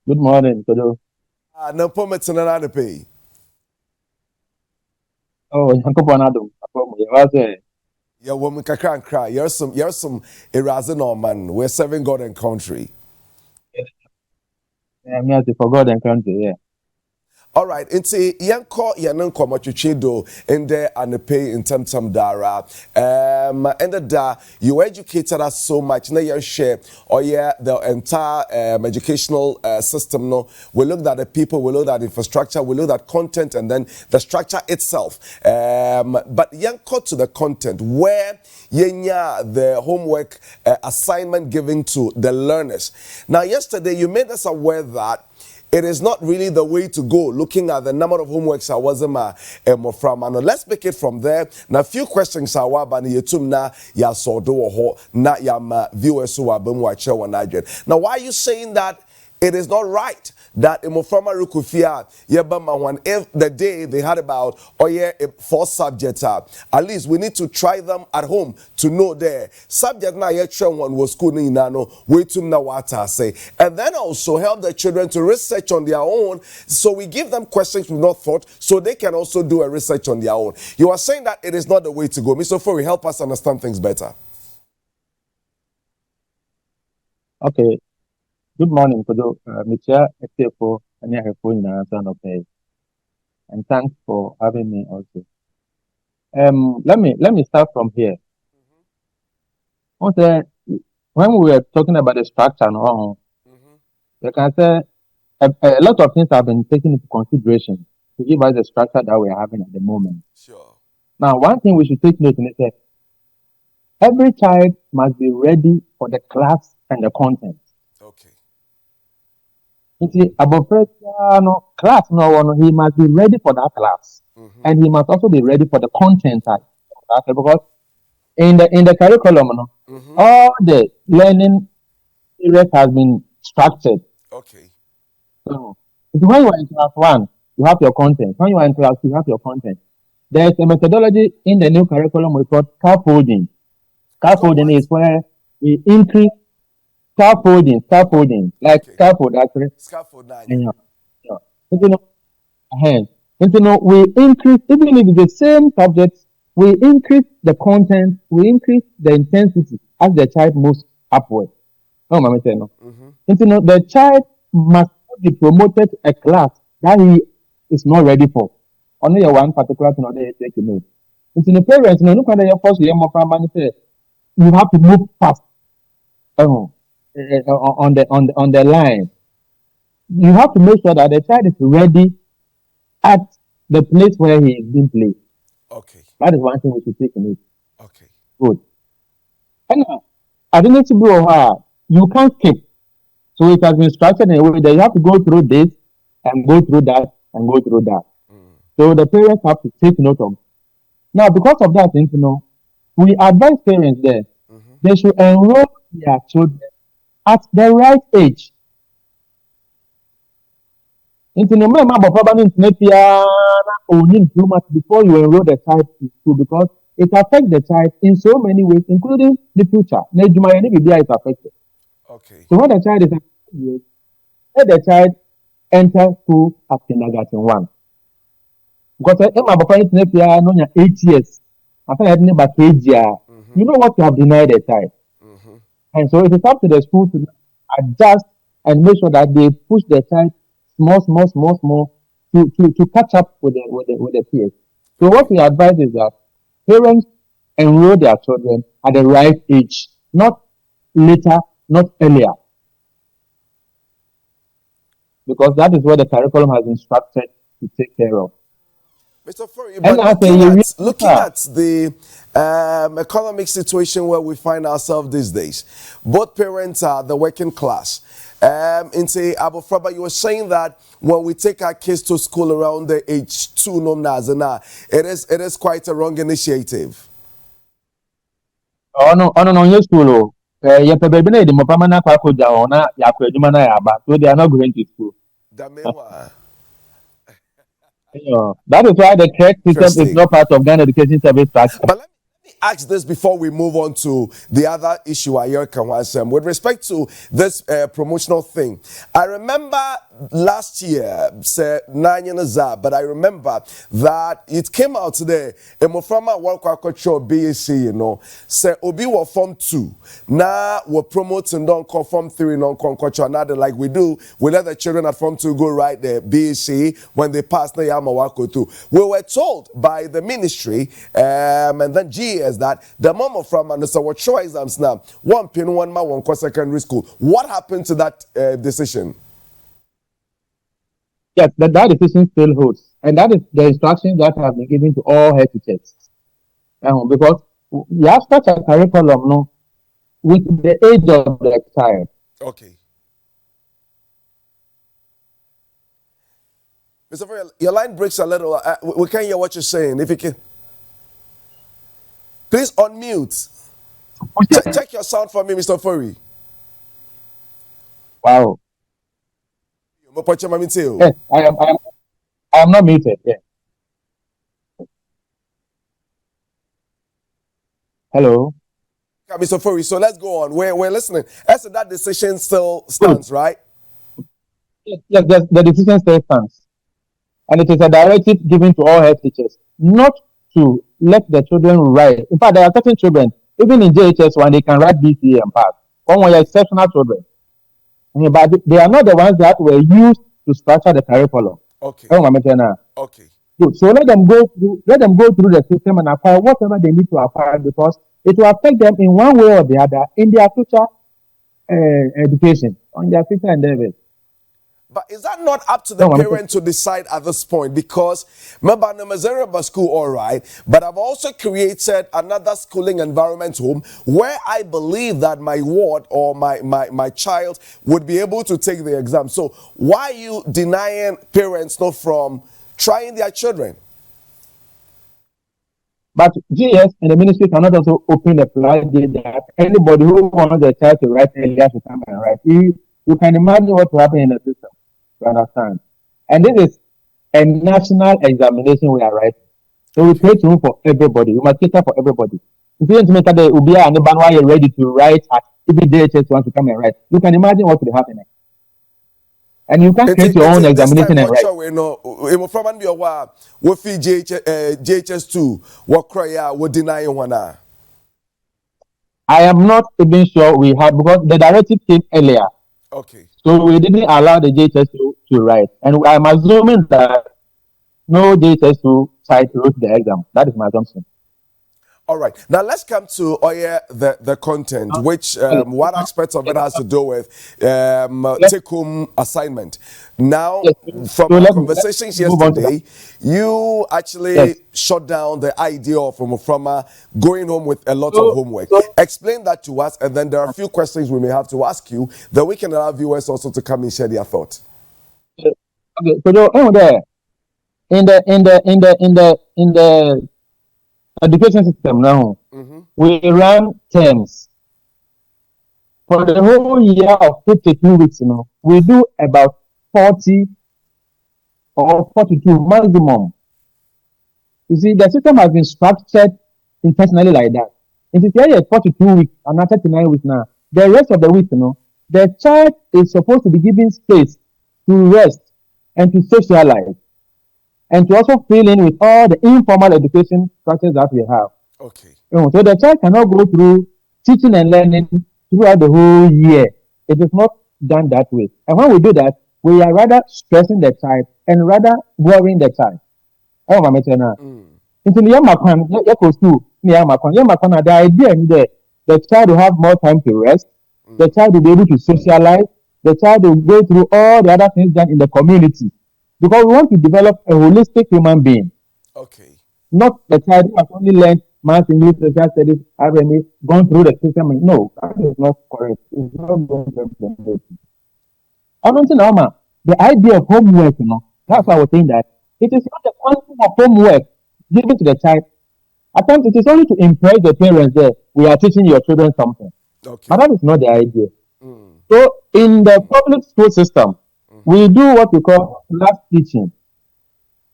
Good morning, Kodo. No permits in another pay. Oh, Yankopon Adam. What's it? Yeah, woman can cry. You're some Erasin or man. We're serving God and country. Me as for God and country, yeah. All right, nti yɛnkɔ yɛn nkɔmɔtwitwi do ndɛ anepe ntɛmtɛm dara ɛnɛ da you educated us so much na yɛhwɛ ɔyɛ the entire educational system no. We looked at the people, we looked at infrastructure, we looked at content, and then the structure itself. But yɛnkɔ to the content where yɛnya the homework assignment given to the learners. Now yesterday you made us aware that it is not really the way to go, looking at the number of homeworks I was from. And let's pick it from there. Now, a few questions I want to yetum na ya sodo ho na ya viewers who are being watching. Now, why are you saying that it is not right that Imoframa Rukufia Yebama, if the day they had about 4 subjects, at least we need to try them at home to know there. Subject na one was school ni nano, waitum na wata say. And then also help the children to research on their own. So we give them questions we've not thought, so they can also do a research on their own. You are saying that it is not the way to go. Mr. Ofori, help us understand things better. Okay. Good morning, Kodo. Michelle Ekefo, and I have phone son of pay. And thanks for having me also. Let me start from here. Also, when we were talking about the structure and all, you can say a lot of things have been taken into consideration to give us the structure that we are having at the moment. Sure. Now, one thing we should take note in is that every child must be ready for the class and the content. Okay. Nti abofra biara no class no wɔ no he must be ready for that class, and he must also be ready for the content of that, because in the curriculum no, all the learning areas has been structured. Okay. So when you are in class one, you have your content. When you are in class two, you have your content. There is a methodology in the new curriculum we call scaffolding. Scaffolding is where we increase scaffolding, like Okay. scaffold actually. Scaffold 9. Yeah. Yeah. You know, ahead. And we increase, even if it's the same subjects, we increase the content, we increase the intensity as the child moves upward. Oh, Mama said no. And the child must not be promoted to a class that he is not ready for. Only one particular thing or they take a note. And the parents, no, look at your first year more say you have to move fast. On the line. You have to make sure that the child is ready at the place where he is being placed. Okay. That is one thing we should take in it. Okay. Good. And I think it's you can't skip. So it has been structured in a way that you have to go through this and go through that and go through that. So the parents have to take note of. Now, because of that, we advise parents there. They should enroll their children at the right age. No matter too much before you enroll the child in school, because it affects the child in so many ways, including the future. Is affected. Okay. So when the child is let the child enter school at kindergarten 1. Because Emma no 8 years. After having about you know what you have denied the child. And so it is up to the school to adjust and make sure that they push the child small to catch up with the peers. So what we advise is that parents enroll their children at the right age, not later, not earlier. Because that is what the curriculum has instructed to take care of. Mr. Ofori, And but looking at the economic situation where we find ourselves these days, both parents are the working class. In say Abofraba, you were saying that when we take our kids to school around the age 2, it is quite a wrong initiative. No, yes, school. You baby na mo pama na kwa koja ona ya kwa adwuma na ya ba. So they are not going to school. That is why the correct system is not part of Ghana Education Service structure. But let ask this before we move on to the other issue I hear with respect to this promotional thing. I remember last year, but I remember that it came out today. Emoframa work control BAC, you know, say Obi were Form 2. Now we're promoting don't call Form 3 non control another like we do. We let the children at Form 2 go right there BAC when they pass the Yamawako too. We were told by the ministry and then GS that the mama from and so what show exams now one pin one ma one secondary school. What happened to that decision? Yes, that decision still holds, and that is the instructions that have been given to all head teachers. Because you have such a curriculum, no, with the age of the child. Okay. Mr. Ofori, your line breaks a little. We can't hear what you're saying. If you can, please unmute. Check your sound for me, Mr. Ofori. Wow. Yes, I am not muted. Yeah. Hello. Mr. Ofori, so let's go on. We're listening. As that decision still stands, right? Yes, the decision still stands. And it is a directive given to all head teachers not to let the children write. In fact, there are certain children, even in JHS, when they can write BCA and pass. One are exceptional children. But they are not the ones that were used to structure the curriculum. Okay. Okay. Good. So let them go through the system and acquire whatever they need to acquire, because it will affect them in one way or the other in their future education, on their future endeavors. But is that not up to the parent to decide at this point? Because remember, Namazera school, all right, but I've also created another schooling environment home where I believe that my ward or my child would be able to take the exam. So why are you denying parents not from trying their children? But GS and the ministry cannot also open the floodgate that anybody who wants their child to write earlier to come and write. You can imagine what will happen in the system. You understand? And this is a national examination we are writing. So we create room for everybody. We must cater for everybody. If you want to make the Ubia and the Banwa ready to write at every DHS wants to come and write, you can imagine what will happen. And you can create your own examination and write. JHS2, what cry would deny one. I am not even sure we have, because the directive came earlier. Okay. So we didn't allow the JHS to write. And I'm assuming that no JHS2 site wrote the exam. That is my assumption. All right. Now let's come to the content, which what aspects of it has to do with take-home assignment. Now, from our conversations yesterday, you actually shut down the idea of from going home with a lot of homework. Explain that to us, and then there are a few questions we may have to ask you that we can allow viewers also to come and share their thoughts. Okay. So there, in the education system now, we run terms. For the whole year of 52 weeks, we do about 40 or 42 maximum. You see, the system has been structured intentionally like that. It is here 42 weeks and not 39 weeks now. The rest of the week, the child is supposed to be given space to rest and to socialize, and to also fill in with all the informal education structures that we have. Okay. So the child cannot go through teaching and learning throughout the whole year. It is not done that way. And when we do that, we are rather stressing the child and rather worrying the child. Into the idea that the child will have more time to rest, the child will be able to socialize, the child will go through all the other things done in the community. Because we want to develop a holistic human being. Okay. Not the child who has only learned math, English, social studies, RMA, gone through the system. No, that is not correct. It's not going to implement. I don't know, the idea of homework, that's why I was saying that it is not the quantum of homework given to the child. At times, it is only to impress the parents that we are teaching your children something. Okay. But that is not the idea. So, in the public school system, we do what we call class teaching.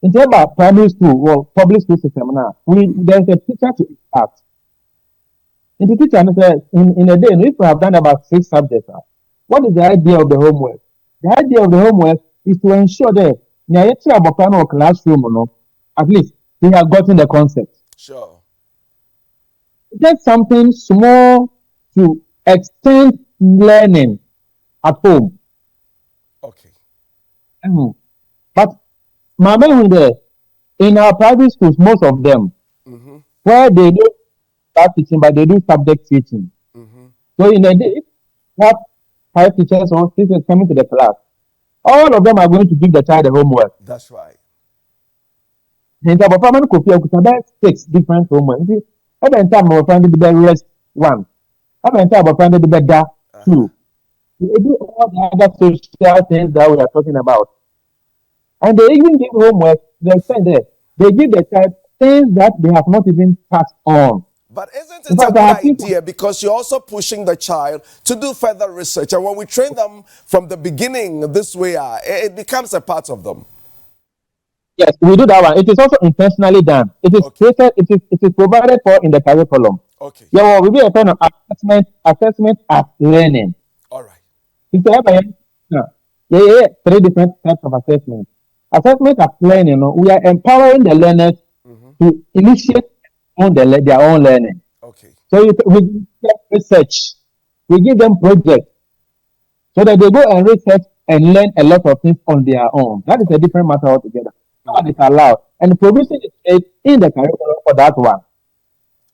In terms of primary school or public school system now, there's a teacher to impact. In the teacher says, in a day, if we have done about 6 subjects, what is the idea of the homework? The idea of the homework is to ensure that in classroom, at least they have gotten the concept. Sure. Just something small to extend learning at home. Okay. But in our private schools, most of them, where they do start teaching, but they do subject teaching. So in a day, we have 5 teachers or 6 teachers coming to the class. All of them are going to give the child the homework. That's right. In the performance copy, about 6 different homework. Every time we find the rest 1. Every time we find the better 2. They do all the other social things that we are talking about. And they even give homework, they send there. They give the child things that they have not even touched on. But isn't it a good idea, because you're also pushing the child to do further research, and when we train them from the beginning this way, it becomes a part of them? Yes, we do that one. It is also intentionally done. It is created. It is provided for in the curriculum. Okay. Yeah, we do a kind of assessment as learning. All right. It's 3 different types of assessment. Assessment as learning. We are empowering the learners to initiate on their own learning. Okay. So we give them research, we give them projects, so that they go and research and learn a lot of things on their own. That is a different matter altogether. That is allowed, and the provision is made in the curriculum for that one.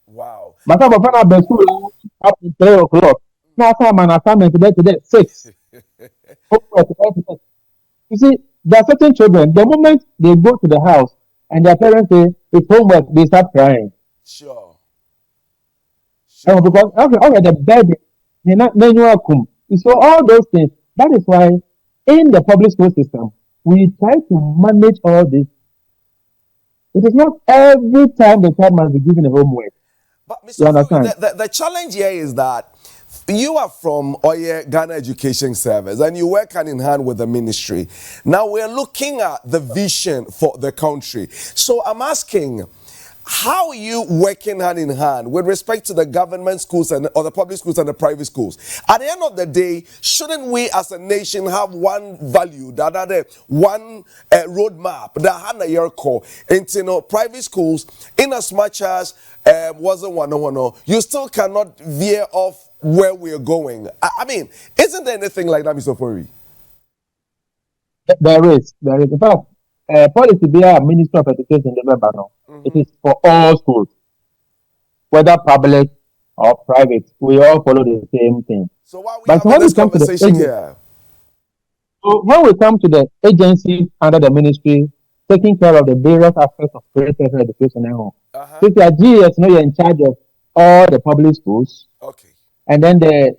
Wow. But some of them have been school up to 3 o'clock. Now some an assignment today 6. You see, there are certain children. The moment they go to the house and their parents say it's homework, they start crying. Sure. Because okay, the bed, so all those things. That is why in the public school system, we try to manage all this. It is not every time the child must be given a homework. But Mr. Ofori, the challenge here is that you are from Ghana Education Service, and you work hand in hand with the ministry. Now we're looking at the vision for the country. So I'm asking, how are you working hand in hand with respect to the government schools or the public schools and the private schools? At the end of the day, shouldn't we as a nation have one value, one roadmap that had a year call into private schools, in as much as wasn't one, you still cannot veer off where we're going? I mean, isn't there anything like that, Mr. Ofori? There is. In fact, policy via Minister of Education in November now. It is for all schools, whether public or private. We all follow the same thing. So why we having this conversation here? So when we come to the agency under the ministry, taking care of the various aspects of creative education at home. So your GS, you're in charge of all the public schools. Okay. And then the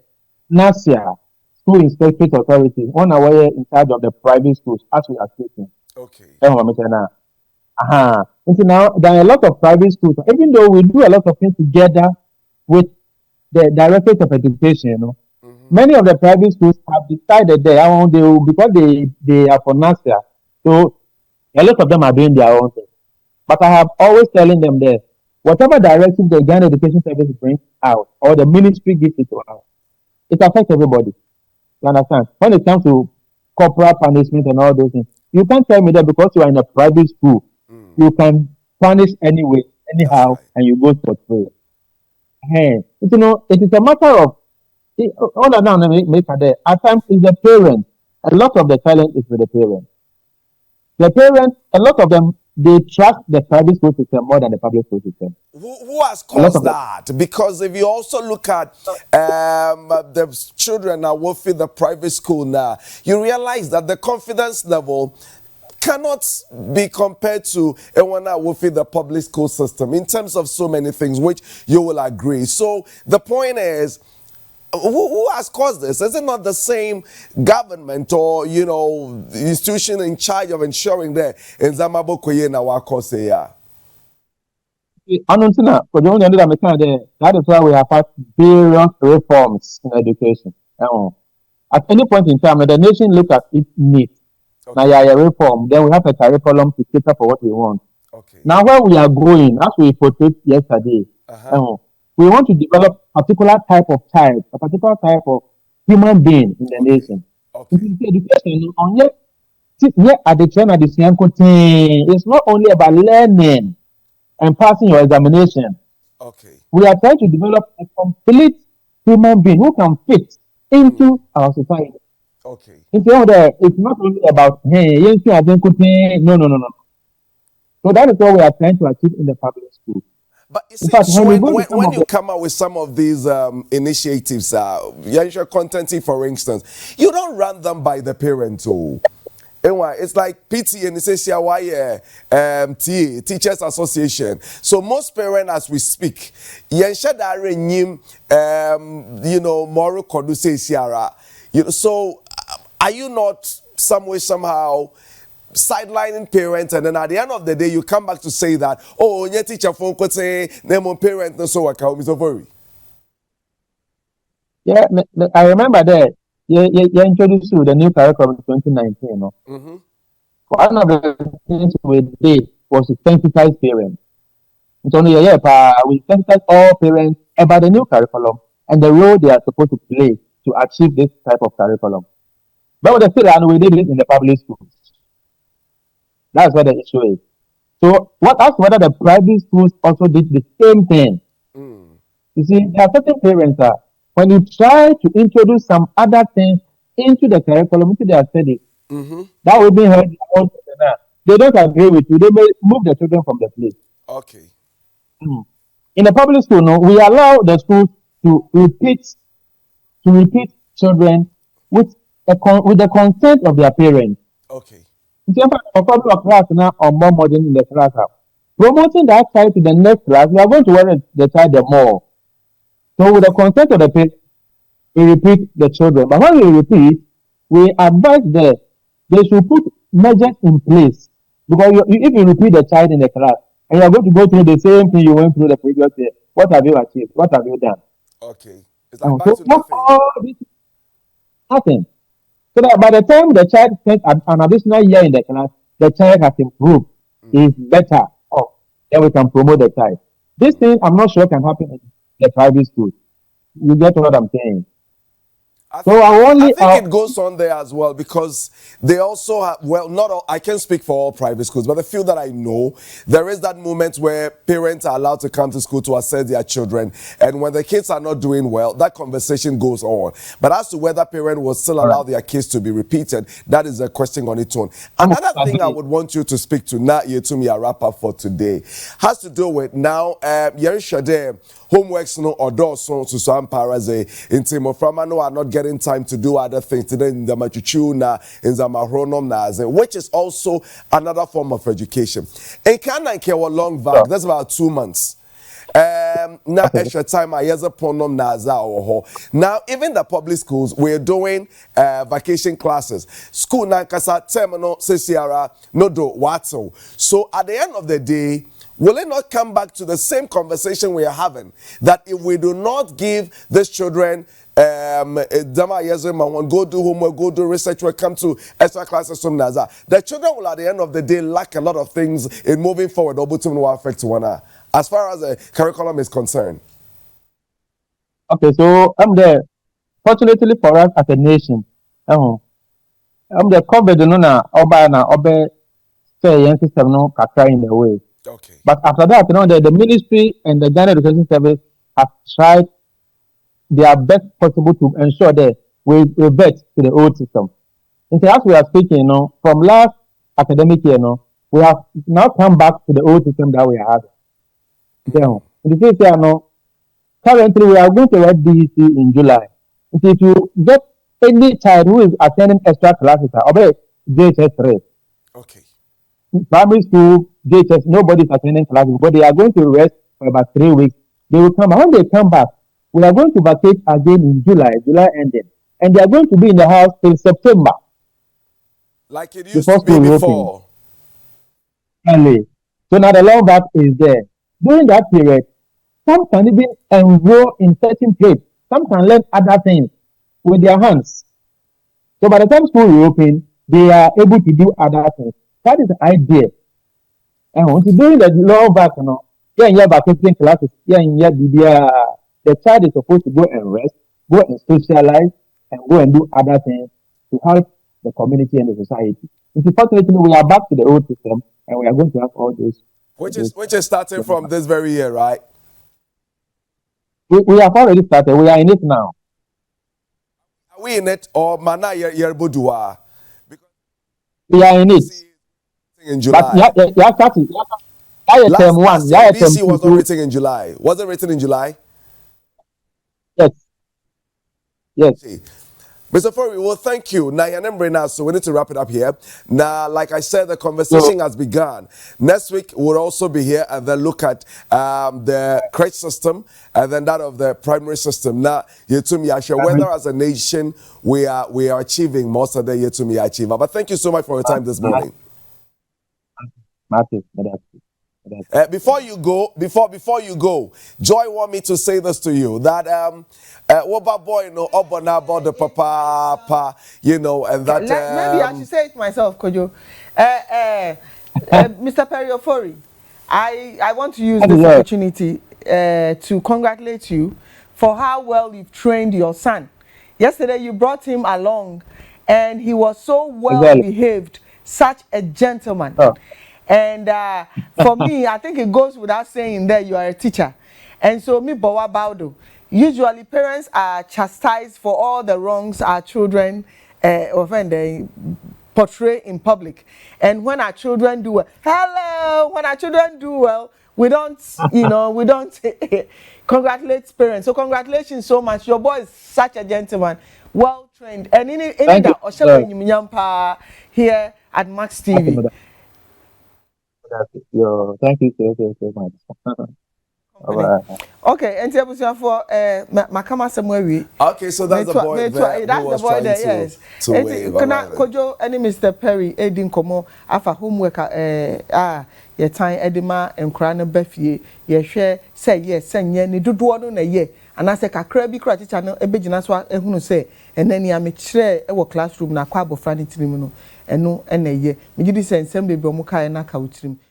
NASIA, School Inspectorate Authority, one away in charge of the private schools as we are speaking. Okay. And so now there are a lot of private schools. Even though we do a lot of things together with the Directorate of Education, many of the private schools have decided because they are for NASIA. So a lot of them are doing their own thing. But I have always telling them that whatever directive the Ghana Education Service brings out or the ministry gives it to us, it affects everybody. You understand? When it comes to corporal punishment and all those things, you can't tell me that because you are in a private school, you can punish anyway, anyhow, and you go for free. Hey, it is a matter of all around at times it's the parent. A lot of the challenge is with the parent. The parents, a lot of them, they trust the private school system more than the public school system. Who has caused that? Because if you also look at the children now working the private school now, you realize that the confidence level cannot be compared to one that working the public school system in terms of so many things, which you will agree. So the point is, who has caused this? Is it not the same government or, institution in charge of ensuring that in Zamabo Koye na Wakoseya? That is why we have had various reforms in education. At any point in time, the nation look at its needs. Now, a reform, then we have a curriculum to cater for what we want. Okay. Now, where we are going, as we portrayed yesterday, we want to develop particular type of child, a particular type of human being in the Okay. nation. Okay. Education on yet at the train at the same it's not only about learning and passing your examination. Okay. We are trying to develop a complete human being who can fit into our society. Okay. It's not only about hey, no. So that is what we are trying to achieve in the public school. But you In see, fact, when we go to some when of you the come out with some of these initiatives, your contenting, for instance, you don't run them by the parents. Oh. Anyway, it's like PT and Teachers Association. So most parents, as we speak, moral conduce so are you not some way somehow sidelining parents, and then at the end of the day you come back to say that your teacher phone could say name on parent no so work out Mr. Ofori. yeah, I remember that you introduced to the new curriculum in 2019. No? Mm-hmm. One of the things we did was to sensitize parents. So we sensitize all parents about the new curriculum and the role they are supposed to play to achieve this type of curriculum. But with the still, and we did it in the public schools. That's what the issue is. So what ask whether the private schools also did the same thing. You see, there are certain parents that when you try to introduce some other things into the curriculum, into their study, that will be heard. They don't agree with you. They may move the children from the place. Okay. In the public school, no, we allow the schools to repeat children with the consent of their parents. Okay. In terms of public class now or more modern in the class, promoting that child to the next class, we are going to worry the child the more. So with the consent of the parents, we repeat the children. But when we repeat, we advise they should put measures in place. Because if you repeat the child in the class, and you are going to go through the same thing you went through the previous year, what have you achieved? What have you done? Okay. It's like back to nothing. All this happen. So that by the time the child spends an additional year in the class, the child has improved. Is better off. Then we can promote the child. This thing I'm not sure can happen in the private school. You get what I'm saying? I think it goes on there as well because they also have, well, not all, I can't speak for all private schools, but the few that I know, there is that moment where parents are allowed to come to school to assess their children. And when the kids are not doing well, that conversation goes on. But as to whether parents will still allow their kids to be repeated, that is a question on its own. Another thing I would want you to speak to now, to a wrap up for today, has to do with now, homeworks no or doors so some paraze in Timoframa no are not getting time to do other things today in the machuchu na in the mahronom na which is also another form of education. In Kana Kewa long back, that's about 2 months. Now extra time I yes ponom naza or now even the public schools we're doing vacation classes. School na kasa terminal sesiara no do watso. So at the end of the day, will it not come back to the same conversation we are having that if we do not give these children go do homework, go do research, will come to extra classes from Naza, the children will at the end of the day lack a lot of things in moving forward. Will affect one as far as the curriculum is concerned. Okay, so I'm there. Fortunately for us as a nation, I'm the COVID oba say system no kakra in the way. Okay. But after that, the ministry and the Ghana Education Service have tried their best possible to ensure that we revert to the old system. And so as we are speaking, from last academic year, we have now come back to the old system that we had. In the case here, currently we are going to write DEC in July. And if you get any child who is attending extra classes, obey JHS 3. Okay. Primary school, JHS, nobody is attending classes, but they are going to rest for about 3 weeks. They will come. When they come back, we are going to vacate again in July ending. And they are going to be in the house till September. Like it used to be before. Early. So now the long back is there. During that period, some can even enroll in certain trades. Some can learn other things with their hands. So by the time school reopens, they are able to do other things. That is the idea. And during the long back, vacating classes, the child is supposed to go and rest, go and socialize, and go and do other things to help the community and the society. Unfortunately, we are back to the old system, and we are going to have all those. Which is starting from this very year, right? We have already started. We are in it now. Are we in it or mana yerbudua? We are in it. In July. But you have started. Last year, BC was not written in July. Was it written in July? Yes. Yes. Mr. Ofori, well, thank you. Now, so we need to wrap it up here. Now, like I said, the conversation has begun. Next week, we'll also be here and then look at the crèche system and then that of the primary system. Now, whether as a nation we are achieving most of the Yetumi achieve. But thank you so much for your time this morning. Before you go, Joy want me to say this to you that what boy no about the papa, and that maybe I should say it myself, Kojo. Mr. Perry Ofori, I want to use this opportunity to congratulate you for how well you've trained your son. Yesterday you brought him along, and he was so well behaved, such a gentleman. Oh. And for me, I think it goes without saying that you are a teacher. And so, me, Bawa Baudo, usually parents are chastised for all the wrongs our children portray in public. And when our children do well, when our children do well, we don't, we don't congratulate parents. So congratulations so much. Your boy is such a gentleman, well trained. And in that, here at Max TV. Thank you so much. Okay, and for Makama somewhere. Okay, so that's the boy there. That's the boy there, yes. Kojo and Mr. Perry Edin Komo afa homework your time edima and crana befie ye share say yes send ye ni dodo no na ye and I say kakra bi kra teacher no ebegina so ehunu say and then ya me kire e wo classroom na kwa abofra ni tirim no eno na ye me gidi say nsem bebi omo kai na ka wutirim.